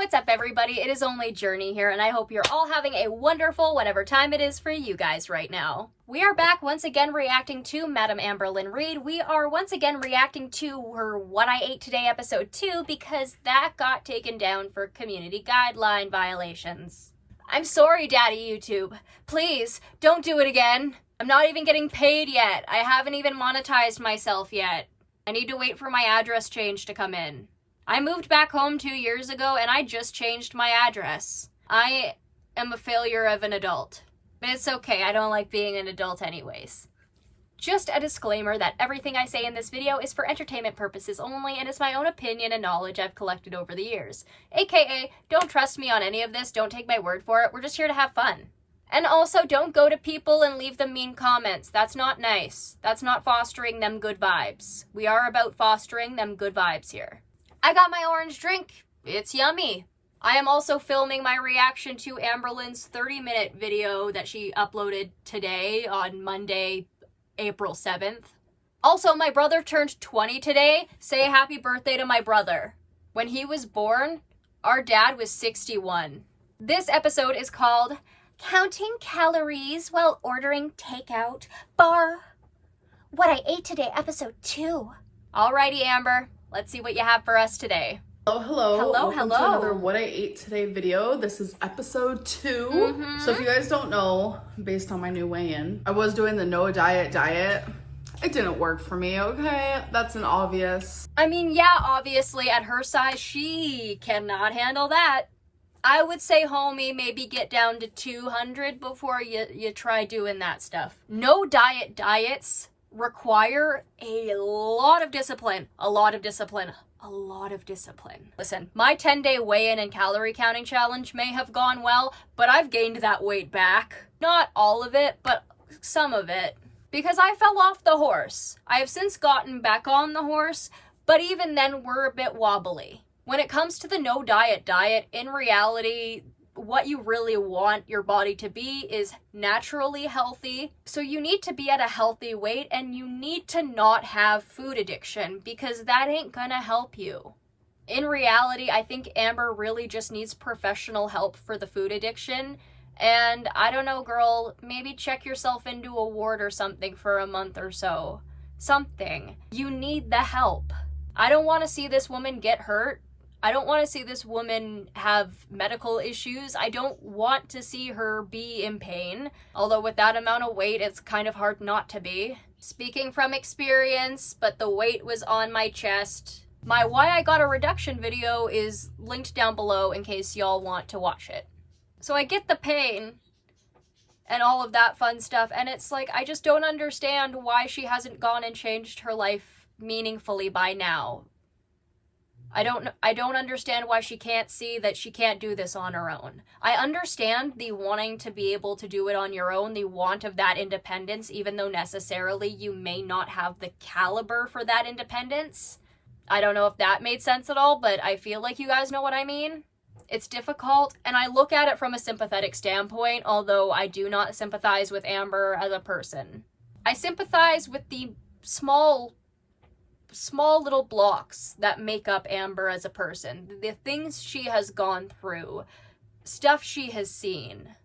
what's up everybody? It is only Journey here, and I hope you're all having a wonderful whatever time it is for you guys right now. We are back once again reacting to Madam Amberlynn Reid. We are once again reacting to her What I Ate Today episode 2 because that got taken down for community guideline violations. I'm sorry, Daddy YouTube. Please, don't do it again. I'm not even getting paid yet. I haven't even monetized myself yet. I need to wait for my address change to come in. I moved back home 2 years ago and I just changed my address. I am a failure of an adult. But it's okay, I don't like being an adult anyways. Just a disclaimer that everything I say in this video is for entertainment purposes only and is my own opinion and knowledge I've collected over the years. AKA, don't trust me on any of this, don't take my word for it, we're just here to have fun. And also, don't go to people and leave them mean comments. That's not nice. That's not fostering them good vibes. We are about fostering them good vibes here. I got my orange drink. It's yummy. I am also filming my reaction to Amberlynn's 30-minute video that she uploaded today on Monday, April 7th. Also, my brother turned 20 today. Say happy birthday to my brother. When he was born, our dad was 61. This episode is called Counting Calories While Ordering Takeout bar What I Ate Today episode 2. Alrighty, Amber. Let's see what you have for us today. Hello. Welcome hello. to another What I Ate Today video. This is episode 2. So if you guys don't know, based on my new weigh-in, I was doing the no diet. It didn't work for me, okay? That's an obvious. I mean, yeah, obviously at her size, she cannot handle that. I would say, homie, maybe get down to 200 before you try doing that stuff. No diet diets require a lot of discipline. Listen, my 10-day weigh-in and calorie counting challenge may have gone well, but I've gained that weight back. Not all of it, but some of it. Because I fell off the horse. I have since gotten back on the horse, but even then we're a bit wobbly. When it comes to the no diet, in reality, what you really want your body to be is naturally healthy. So you need to be at a healthy weight and you need to not have food addiction because that ain't gonna help you. In reality, I think Amber really just needs professional help for the food addiction. And I don't know, girl, maybe check yourself into a ward or something for a month or so. Something. You need the help. I don't want to see this woman get hurt. I don't want to see this woman have medical issues. I don't want to see her be in pain. Although with that amount of weight, it's kind of hard not to be. Speaking from experience, but the weight was on my chest. My Why I Got a Reduction video is linked down below in case y'all want to watch it. So I get the pain and all of that fun stuff, and it's like, I just don't understand why she hasn't gone and changed her life meaningfully by now. I don't understand why she can't see that she can't do this on her own. I understand the wanting to be able to do it on your own, the want of that independence, even though necessarily you may not have the caliber for that independence. I don't know if that made sense at all, but I feel like you guys know what I mean. It's difficult, and I look at it from a sympathetic standpoint, although I do not sympathize with Amber as a person. I sympathize with the small little blocks that make up Amber as a person. The things she has gone through, stuff she has seen,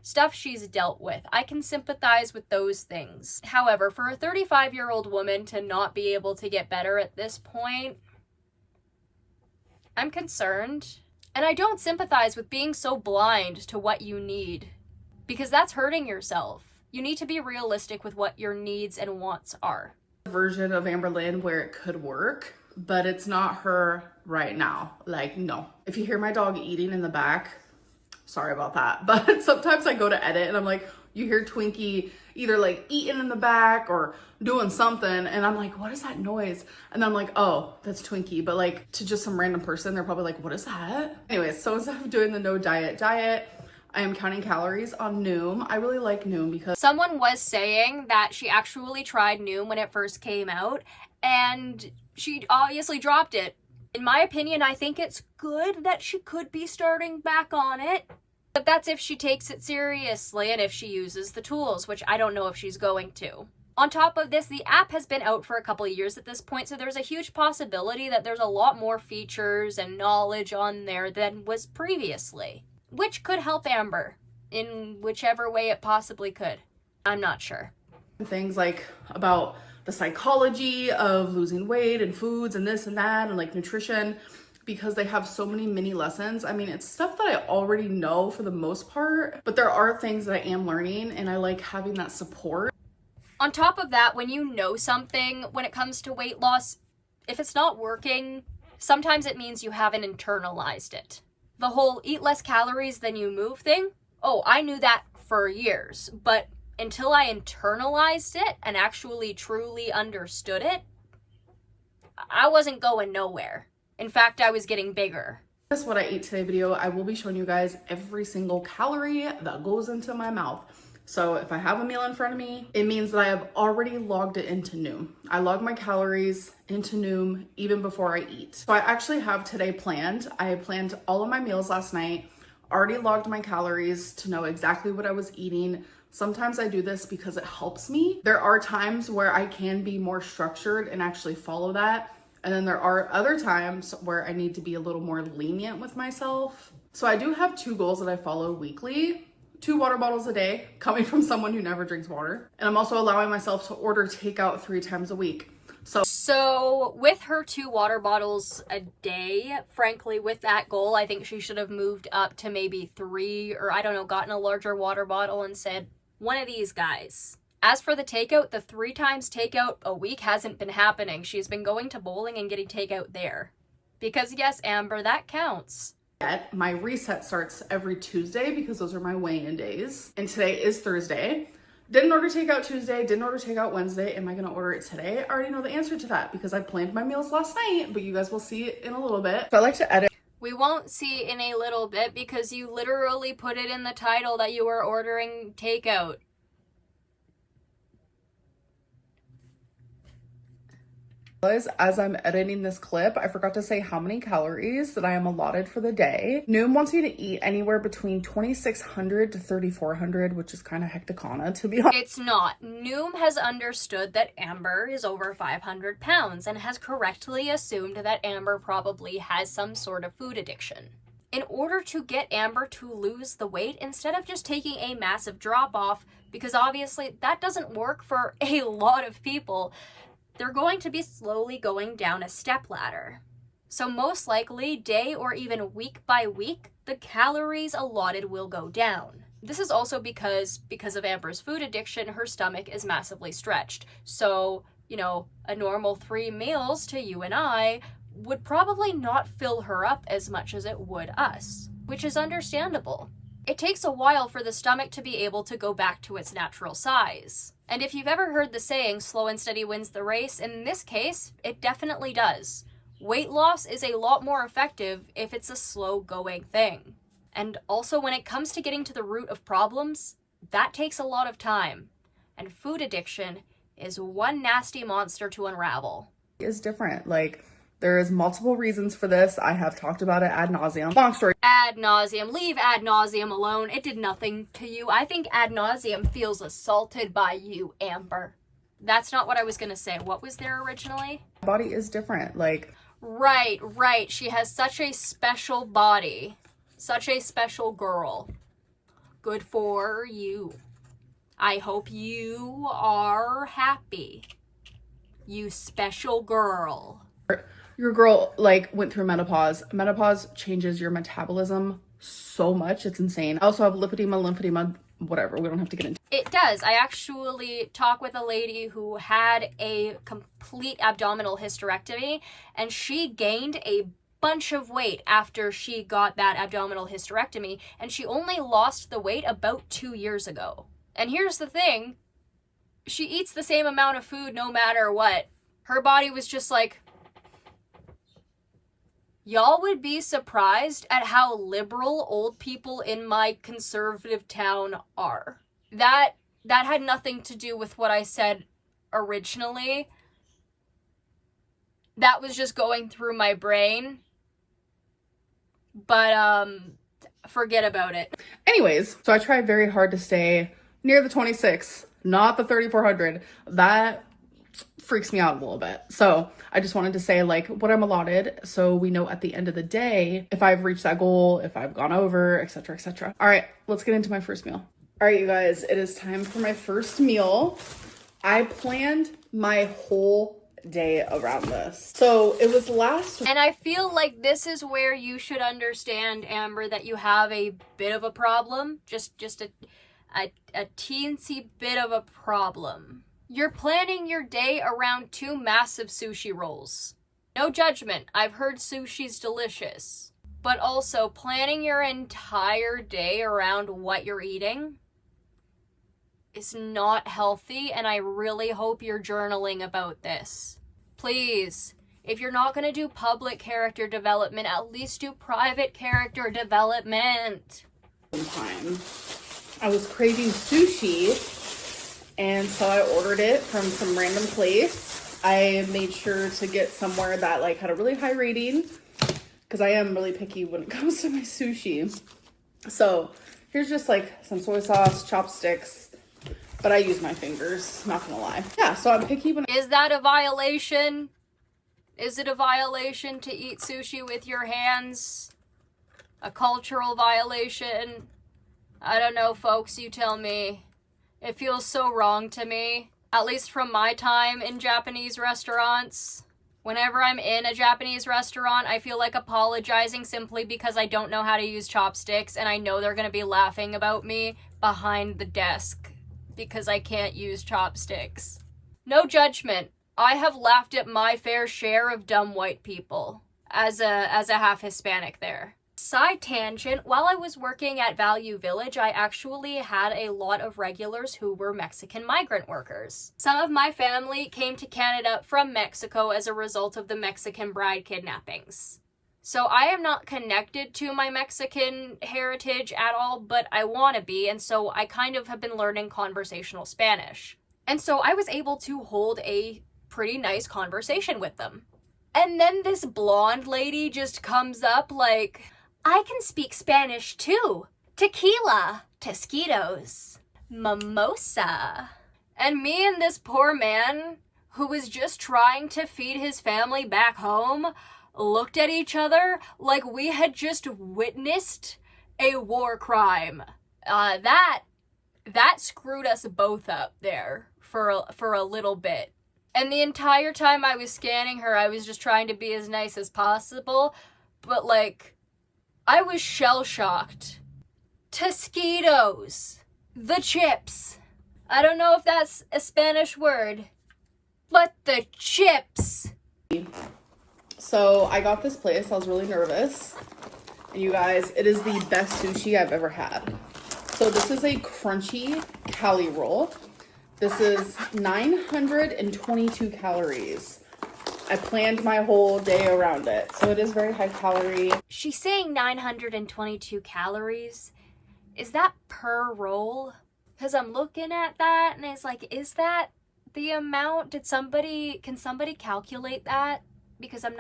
stuff she's dealt with. I can sympathize with those things. However, for a 35-year-old woman to not be able to get better at this point, I'm concerned. And I don't sympathize with being so blind to what you need, because that's hurting yourself. You need to be realistic with what your needs and wants are. Version of Amberlynn where it could work, but it's not her right now. Like, no. If you hear my dog eating in the back, sorry about that. But sometimes I go to edit and I'm like, you hear Twinkie either like eating in the back or doing something, and I'm like, what is that noise? And then I'm like, oh, that's Twinkie. But like, to just some random person, they're probably like, what is that? Anyways, so instead of doing the no diet, I am counting calories on Noom. I really like Noom because someone was saying that she actually tried Noom when it first came out, and she obviously dropped it. In my opinion, I think it's good that she could be starting back on it. But that's if she takes it seriously and if she uses the tools, which I don't know if she's going to. On top of this, the app has been out for a couple of years at this point, so there's a huge possibility that there's a lot more features and knowledge on there than was previously, which could help Amber in whichever way it possibly could. I'm not sure. Things like about the psychology of losing weight and foods and this and that and like nutrition, because they have so many mini lessons. I mean, it's stuff that I already know for the most part, but there are things that I am learning and I like having that support. On top of that, when you know something when it comes to weight loss, if it's not working, sometimes it means you haven't internalized it. The whole eat less calories than you move thing, oh, I knew that for years, but until I internalized it and actually truly understood it, I wasn't going nowhere. In fact, I was getting bigger. This What I Ate Today video, I will be showing you guys every single calorie that goes into my mouth. So if I have a meal in front of me, it means that I have already logged it into Noom. I log my calories into Noom even before I eat. So I actually have today planned. I planned all of my meals last night, already logged my calories to know exactly what I was eating. Sometimes I do this because it helps me. There are times where I can be more structured and actually follow that. And then there are other times where I need to be a little more lenient with myself. So I do have 2 goals that I follow weekly. 2 water bottles a day, coming from someone who never drinks water. And I'm also allowing myself to order takeout 3 times a week. So with her 2 water bottles a day, frankly, with that goal, I think she should have moved up to maybe 3, or I don't know, gotten a larger water bottle and said, one of these guys. As for the takeout, the 3 times takeout a week hasn't been happening. She's been going to bowling and getting takeout there. Because yes, Amber, that counts. My reset starts every Tuesday because those are my weigh-in days. And today is Thursday. Didn't order takeout Tuesday, didn't order takeout Wednesday. Am I gonna order it today? I already know the answer to that because I planned my meals last night, but you guys will see it in a little bit. So I like to edit. We won't see in a little bit because you literally put it in the title that you were ordering takeout. As I'm editing this clip, I forgot to say how many calories that I am allotted for the day. Noom wants me to eat anywhere between 2,600 to 3,400, which is kind of hecticana, to be honest. It's not. Noom has understood that Amber is over 500 pounds and has correctly assumed that Amber probably has some sort of food addiction. In order to get Amber to lose the weight, instead of just taking a massive drop off, because obviously that doesn't work for a lot of people, they're going to be slowly going down a stepladder. So most likely, day or even week by week, the calories allotted will go down. This is also because of Amber's food addiction, her stomach is massively stretched. So, you know, a normal 3 meals to you and I would probably not fill her up as much as it would us, which is understandable. It takes a while for the stomach to be able to go back to its natural size. And if you've ever heard the saying, slow and steady wins the race, in this case, it definitely does. Weight loss is a lot more effective if it's a slow-going thing. And also, when it comes to getting to the root of problems, that takes a lot of time. And food addiction is one nasty monster to unravel. Is different. Like, there is multiple reasons for this. I have talked about it ad nauseum. Long story. Ad nauseum. Leave ad nauseum alone. It did nothing to you. I think ad nauseum feels assaulted by you, Amber. That's not what I was gonna say. What was there originally? Body is different. Like, right. She has such a special body. Such a special girl. Good for you. I hope you are happy. You special girl. your girl like went through menopause. Menopause changes your metabolism so much. It's insane. I also have lipedema, lymphedema, whatever. We don't have to get into it. Does. I actually talked with a lady who had a complete abdominal hysterectomy, and she gained a bunch of weight after she got that abdominal hysterectomy, and she only lost the weight about 2 years ago. And here's the thing, she eats the same amount of food no matter what. Her body was just like, y'all would be surprised at how liberal old people in my conservative town are. That had nothing to do with what I said originally. That was just going through my brain. But, forget about it. Anyways, so I try very hard to stay near the 26 not the 3,400. That freaks me out a little bit. So I just wanted to say like what I'm allotted, so we know at the end of the day if I've reached that goal, if I've gone over, etc., etc. All right, let's get into my first meal. All right, you guys, it is time for my first meal. I planned my whole day around this. So it was last. And I feel like this is where you should understand, Amber, that you have a bit of a problem. Just a teensy bit of a problem. You're planning your day around 2 massive sushi rolls. No judgment, I've heard sushi's delicious. But also, planning your entire day around what you're eating is not healthy, and I really hope you're journaling about this. Please, if you're not going to do public character development, at least do private character development. Time. I was craving sushi, and so I ordered it from some random place. I made sure to get somewhere that like had a really high rating, because I am really picky when it comes to my sushi. So here's just like some soy sauce, chopsticks, but I use my fingers, not gonna lie. Yeah, so I'm picky when Is that a violation? Is it a violation to eat sushi with your hands? A cultural violation? I don't know, folks, you tell me. It feels so wrong to me. At least from my time in Japanese restaurants. Whenever I'm in a Japanese restaurant, I feel like apologizing simply because I don't know how to use chopsticks, and I know they're gonna be laughing about me behind the desk because I can't use chopsticks. No judgment. I have laughed at my fair share of dumb white people as a half Hispanic there. Side tangent, while I was working at Value Village, I actually had a lot of regulars who were Mexican migrant workers. Some of my family came to Canada from Mexico as a result of the Mexican bride kidnappings. So I am not connected to my Mexican heritage at all, but I want to be, and so I kind of have been learning conversational Spanish. And so I was able to hold a pretty nice conversation with them. And then this blonde lady just comes up like, I can speak Spanish too. Tequila, Tosquitos, mimosa. And me and this poor man, who was just trying to feed his family back home, looked at each other like we had just witnessed a war crime. That screwed us both up there for a little bit. And the entire time I was scanning her, I was just trying to be as nice as possible, but like, I was shell-shocked. Tosquitos. The chips. I don't know if that's a Spanish word, but the chips. So I got this place. I was really nervous. And you guys, it is the best sushi I've ever had. So this is a crunchy cali roll. This is 922 calories. I planned my whole day around it. So it is very high calorie. She's saying 922 calories. Is that per roll? Because I'm looking at that and it's like, is that the amount? Can somebody calculate that? Because I'm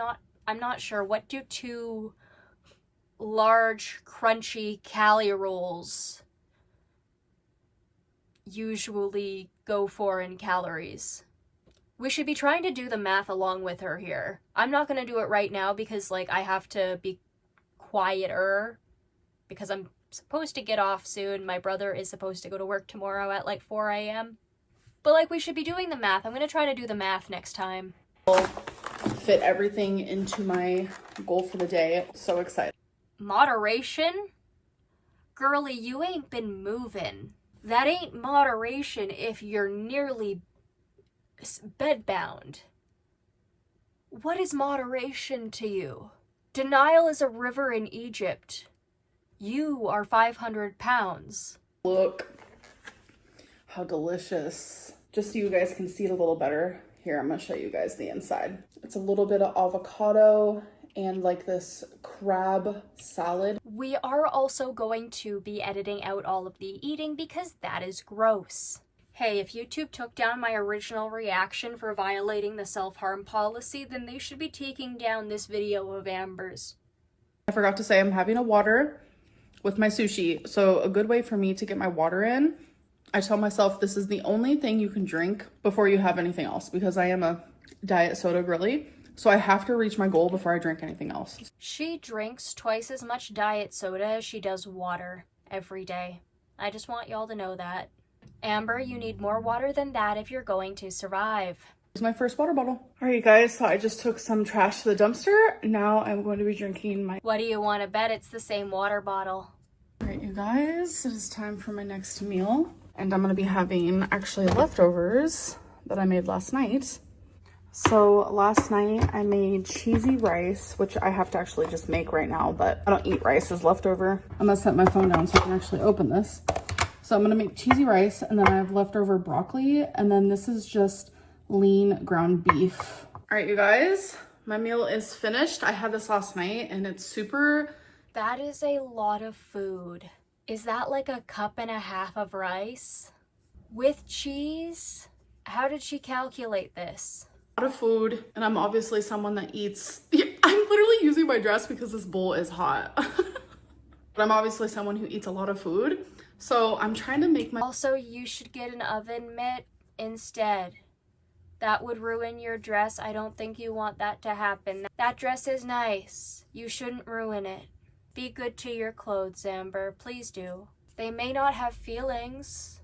not sure. What do 2 large crunchy cali rolls usually go for in calories? We should be trying to do the math along with her here. I'm not going to do it right now because like I have to be quieter because I'm supposed to get off soon. My brother is supposed to go to work tomorrow at like 4 a.m. But like we should be doing the math. I'm going to try to do the math next time. Fit everything into my goal for the day. So excited. Moderation? Girlie, you ain't been moving. That ain't moderation if you're nearly bedbound. What is moderation to you? Denial is a river in Egypt. You are 500 pounds. Look how delicious. Just so you guys can see it a little better. Here, I'm gonna show you guys the inside. It's a little bit of avocado and like this crab salad. We are also going to be editing out all of the eating because that is gross. Hey, if YouTube took down my original reaction for violating the self-harm policy, then they should be taking down this video of Amber's. I forgot to say I'm having a water with my sushi. So a good way for me to get my water in, I tell myself this is the only thing you can drink before you have anything else, because I am a diet soda girly. So I have to reach my goal before I drink anything else. She drinks twice as much diet soda as she does water every day. I just want y'all to know that. Amber, you need more water than that if you're going to survive. Here's my first water bottle. All right, you guys, so I just took some trash to the dumpster. Now I'm going to be drinking my... What do you want to bet? It's the same water bottle. All right, you guys, it is time for my next meal. And I'm going to be having actually leftovers that I made last night. So last night I made cheesy rice, which I have to actually just make right now, but I don't eat rice as leftover. I'm gonna set my phone down so I can actually open this. So I'm gonna make cheesy rice, and then I have leftover broccoli, and then this is just lean ground beef. All right, you guys, my meal is finished. I had this last night and it's super... That is a lot of food. Is that like a cup and a half of rice? With cheese? How did she calculate this? Lot of food, and I'm obviously someone that eats... I'm literally using my dress because this bowl is hot. But I'm obviously someone who eats a lot of food, so I'm trying to make my... Also, you should get an oven mitt instead. That would ruin your dress. I don't think you want that to happen. That dress is nice. You shouldn't ruin it. Be good to your clothes, Amber. Please do. They may not have feelings,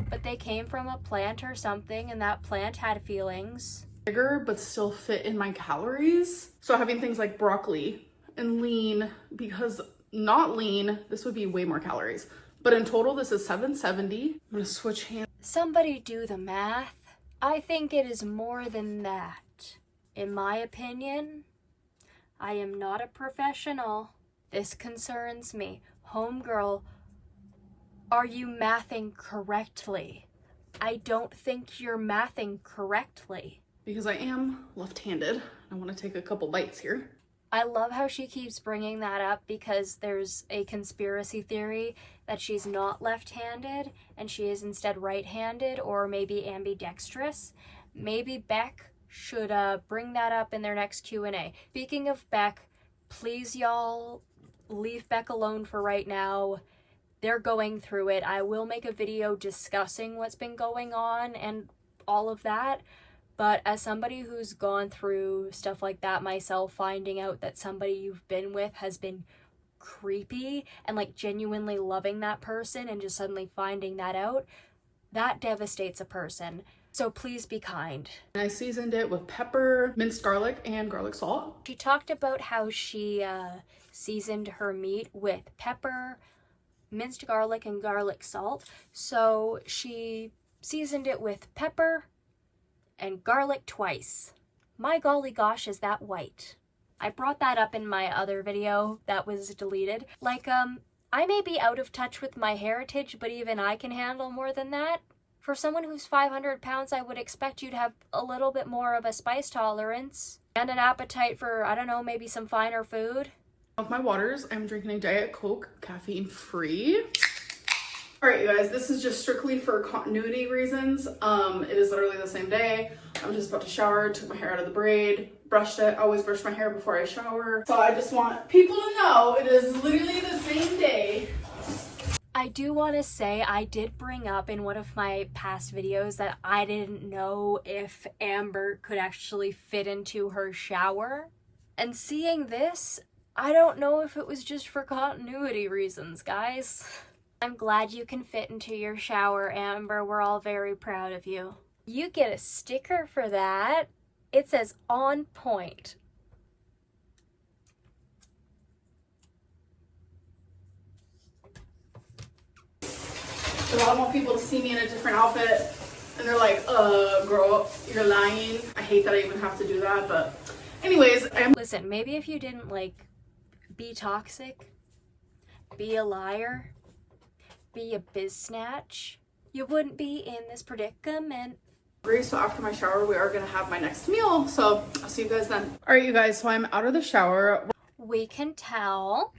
but they came from a plant or something, and that plant had feelings. Bigger but still fit in my calories. So having things like broccoli and lean, because not lean, this would be way more calories. But in total, this is 770. I'm gonna switch hands. Somebody do the math. I think it is more than that. In my opinion, I am not a professional. This concerns me. Homegirl, are you mathing correctly? I don't think you're mathing correctly. Because I am left-handed. I want to take a couple bites here. I love how she keeps bringing that up because there's a conspiracy theory that she's not left-handed and she is instead right-handed or maybe ambidextrous. Maybe Beck should bring that up in their next Q&A. Speaking of Beck, please y'all leave Beck alone for right now. They're going through it. I will make a video discussing what's been going on and all of that. But as somebody who's gone through stuff like that myself, finding out that somebody you've been with has been creepy and like genuinely loving that person and just suddenly finding that out, that devastates a person. So please be kind. I seasoned it with pepper, minced garlic, and garlic salt. She talked about how she seasoned her meat with pepper, minced garlic, and garlic salt. So she seasoned it with pepper and garlic twice. My golly gosh, is that white. I brought that up in my other video that was deleted. Like, I may be out of touch with my heritage, but even I can handle more than that. For someone who's 500 pounds, I would expect you to have a little bit more of a spice tolerance and an appetite for, I don't know, maybe some finer food. With my waters, I'm drinking a Diet Coke, caffeine free. All right, you guys, this is just strictly for continuity reasons. It is literally the same day. I'm just about to shower, took my hair out of the braid, brushed it. I always brush my hair before I shower. So I just want people to know it is literally the same day. I do want to say I did bring up in one of my past videos that I didn't know if Amber could actually fit into her shower. And seeing this, I don't know if it was just for continuity reasons, guys. I'm glad you can fit into your shower, Amber. We're all very proud of you. You get a sticker for that. It says on point. Because I don't want people to see me in a different outfit and they're like, girl, you're lying. I hate that I even have to do that, but anyways, Listen, maybe if you didn't, like, be toxic, be a liar, be a biz snatch, you wouldn't be in this predicament. So after my shower, we are gonna have my next meal. So I'll see you guys then. All right, you guys, so I'm out of the shower. We can tell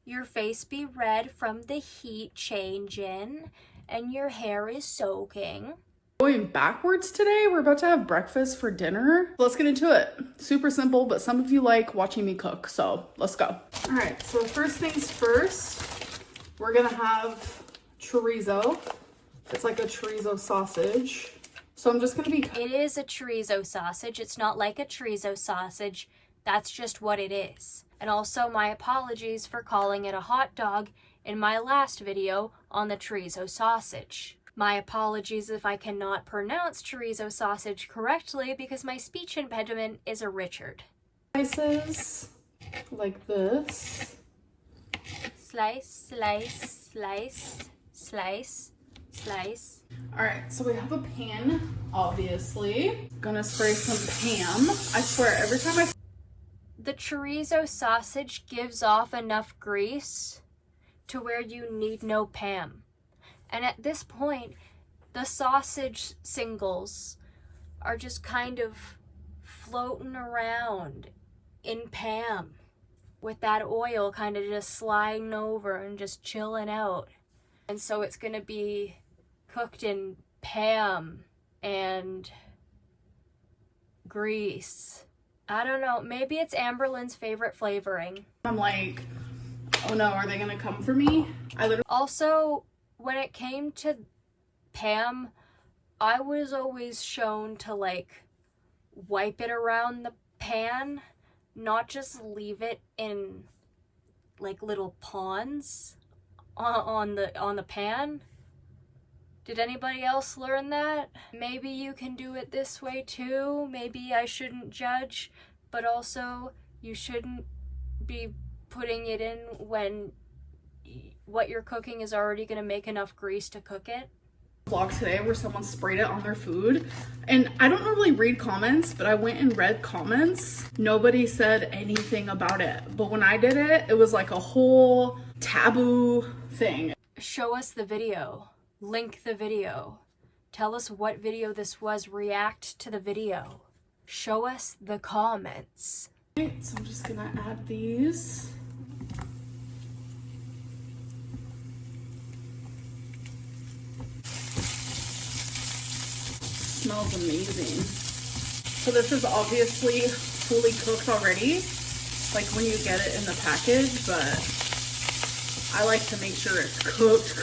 your face be red from the heat changing and your hair is soaking. Going backwards today, we're about to have breakfast for dinner. Let's get into it. Super simple, but some of you like watching me cook, so let's go. All right, so first things first, we're gonna have chorizo. It's like a chorizo sausage. So I'm just gonna be... It is a chorizo sausage. It's not like a chorizo sausage. That's just what it is. And also my apologies for calling it a hot dog in my last video on the chorizo sausage. My apologies if I cannot pronounce chorizo sausage correctly because my speech impediment is a Richard. Slices like this. Slice, slice, slice, slice, slice. All right, so we have a pan, obviously. Gonna spray some Pam. I swear, every time I... The chorizo sausage gives off enough grease to where you need no Pam. And at this point, the sausage singles are just kind of floating around in Pam with that oil kind of just sliding over and just chilling out. And so it's gonna be cooked in Pam and grease. I don't know, maybe it's Amberlynn's favorite flavoring. I'm like, oh no, are they gonna come for me? Also, when it came to Pam, I was always shown to like wipe it around the pan, not just leave it in like little ponds on the pan. Did anybody else learn that? Maybe you can do it this way too. Maybe I shouldn't judge, but also you shouldn't be putting it in when what you're cooking is already gonna make enough grease to cook it. Vlog today where someone sprayed it on their food, and I don't normally read comments, but I went and read comments. Nobody said anything about it, but when I did it, it was like a whole taboo thing. Show us the video. Link the video. Tell us what video this was. React to the video. Show us the comments. Okay, so I'm just gonna add these. Smells amazing. So this is obviously fully cooked already, like when you get it in the package, but I like to make sure it's cooked.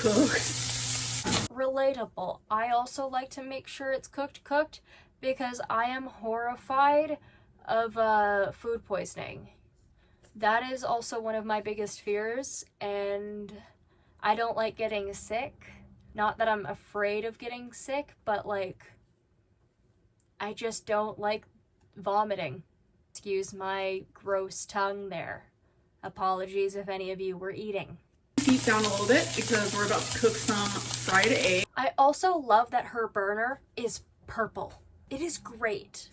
Relatable. I also like to make sure it's cooked because I am horrified of food poisoning. That is also one of my biggest fears, and I don't like getting sick. Not that I'm afraid of getting sick, but like I just don't like vomiting. Excuse my gross tongue there. Apologies if any of you were eating. Heat down a little bit because we're about to cook some fried egg. I also love that her burner is purple. It is great.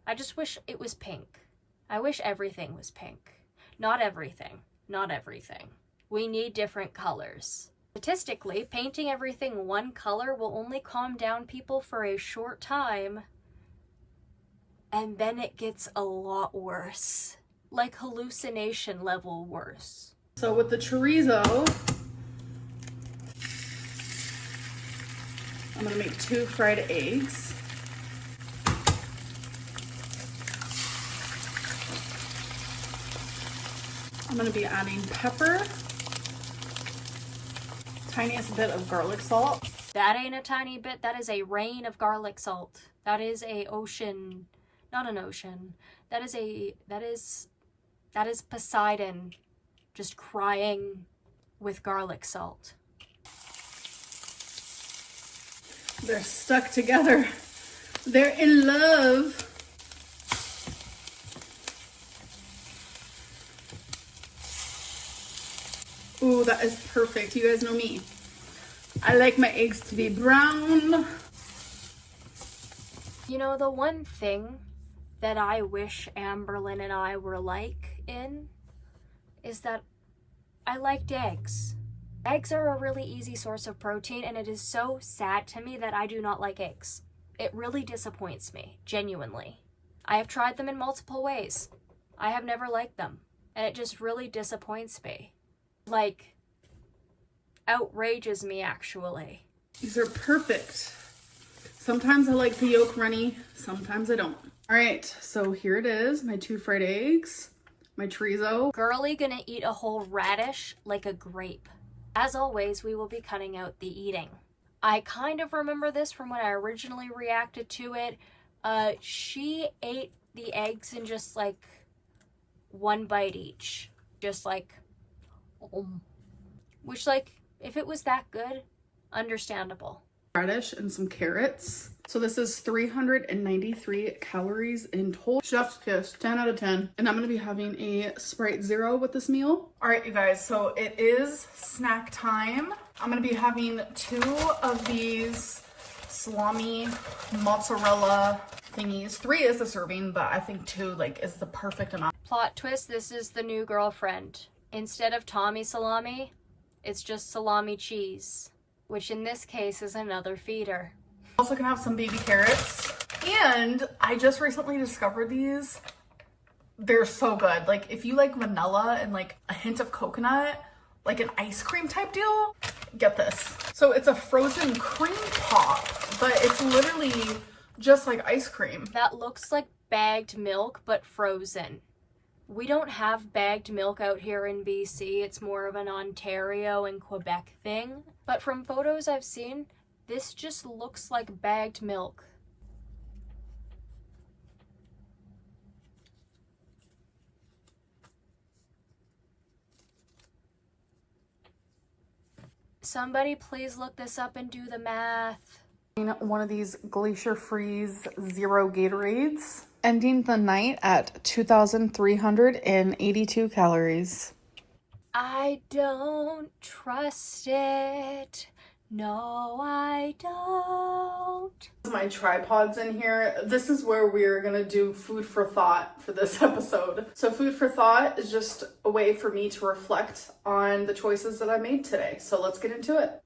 I just wish it was pink. I wish everything was pink. Not everything. Not everything. We need different colors. Statistically, painting everything one color will only calm down people for a short time, and then it gets a lot worse. Like hallucination level worse. So with the chorizo, I'm gonna make 2 fried eggs. I'm gonna be adding pepper, tiniest bit of garlic salt. That ain't a tiny bit, that is a rain of garlic salt. That is a ocean, not an ocean. That is Poseidon just crying with garlic salt. They're stuck together. They're in love. Ooh, that is perfect. You guys know me. I like my eggs to be brown. You know, the one thing that I wish Amberlynn and I were like is that I liked eggs. Eggs are a really easy source of protein, and it is so sad to me that I do not like eggs. It really disappoints me, genuinely. I have tried them in multiple ways. I have never liked them, and it just really disappoints me. Like, outrages me, actually. These are perfect. Sometimes I like the yolk runny, sometimes I don't. All right, so here it is, my 2 fried eggs, my chorizo. Girly gonna eat a whole radish like a grape. As always, we will be cutting out the eating. I kind of remember this from when I originally reacted to it. She ate the eggs in just like one bite each. Just like, which like, if it was that good, understandable. Radish and some carrots. So this is 393 calories in total. Chef's kiss, 10 out of 10. And I'm gonna be having a Sprite Zero with this meal. All right, you guys, so it is snack time. I'm gonna be having 2 of these salami mozzarella thingies. 3 is the serving, but I think 2 like is the perfect amount. Plot twist, this is the new girlfriend. Instead of Tommy salami, it's just salami cheese, which in this case is another feeder. Also gonna have some baby carrots. And I just recently discovered these. They're so good. Like if you like vanilla and like a hint of coconut, like an ice cream type deal, get this. So it's a frozen cream pop, but it's literally just like ice cream. That looks like bagged milk, but frozen. We don't have bagged milk out here in BC. It's more of an Ontario and Quebec thing. But from photos I've seen, this just looks like bagged milk. Somebody please look this up and do the math. One of these Glacier Freeze Zero Gatorades, ending the night at 2,382 calories. I don't trust it. No, I don't. My tripod's in here. This is where we're gonna do food for thought for this episode. So food for thought is just a way for me to reflect on the choices that I made today. So let's get into it.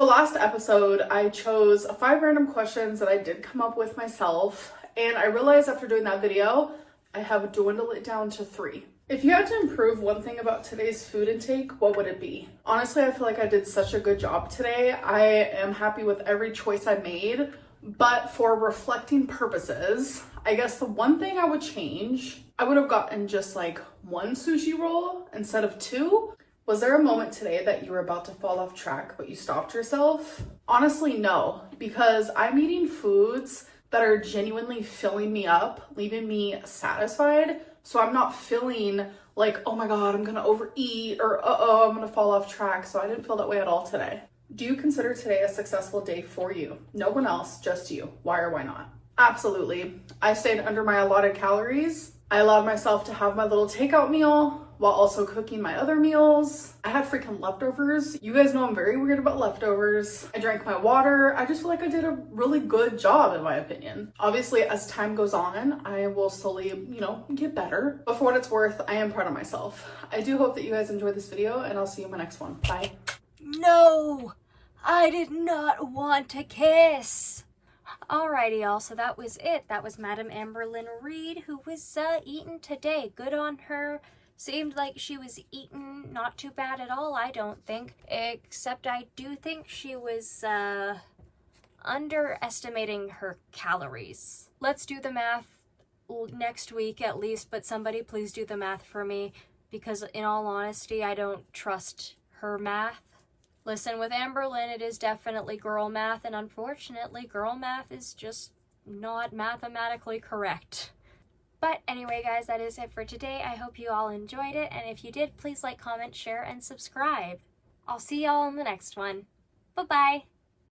The last episode, I chose 5 random questions that I did come up with myself, and I realized after doing that video, I have dwindled it down to 3. If you had to improve one thing about today's food intake, what would it be? Honestly, I feel like I did such a good job today. I am happy with every choice I made, but for reflecting purposes, I guess the one thing I would change, I would have gotten just like 1 sushi roll instead of 2. Was there a moment today that you were about to fall off track, but you stopped yourself? Honestly, no, because I'm eating foods that are genuinely filling me up, leaving me satisfied. So I'm not feeling like, oh my God, I'm gonna overeat or uh-oh, I'm gonna fall off track. So I didn't feel that way at all today. Do you consider today a successful day for you? No one else, just you. Why or why not? Absolutely. I stayed under my allotted calories. I allowed myself to have my little takeout meal while also cooking my other meals. I had freaking leftovers. You guys know I'm very weird about leftovers. I drank my water. I just feel like I did a really good job in my opinion. Obviously, as time goes on, I will slowly, get better. But for what it's worth, I am proud of myself. I do hope that you guys enjoyed this video, and I'll see you in my next one. Bye. No, I did not want to kiss. Alrighty, y'all, so that was it. That was Madam Amberlynn Reed, who was eating today. Good on her. Seemed like she was eating not too bad at all, I don't think. Except I do think she was underestimating her calories. Let's do the math next week at least, but somebody please do the math for me, because in all honesty, I don't trust her math. Listen, with Amberlynn, it is definitely girl math, and unfortunately, girl math is just not mathematically correct. But anyway, guys, that is it for today. I hope you all enjoyed it, and if you did, please like, comment, share, and subscribe. I'll see y'all in the next one. Bye-bye.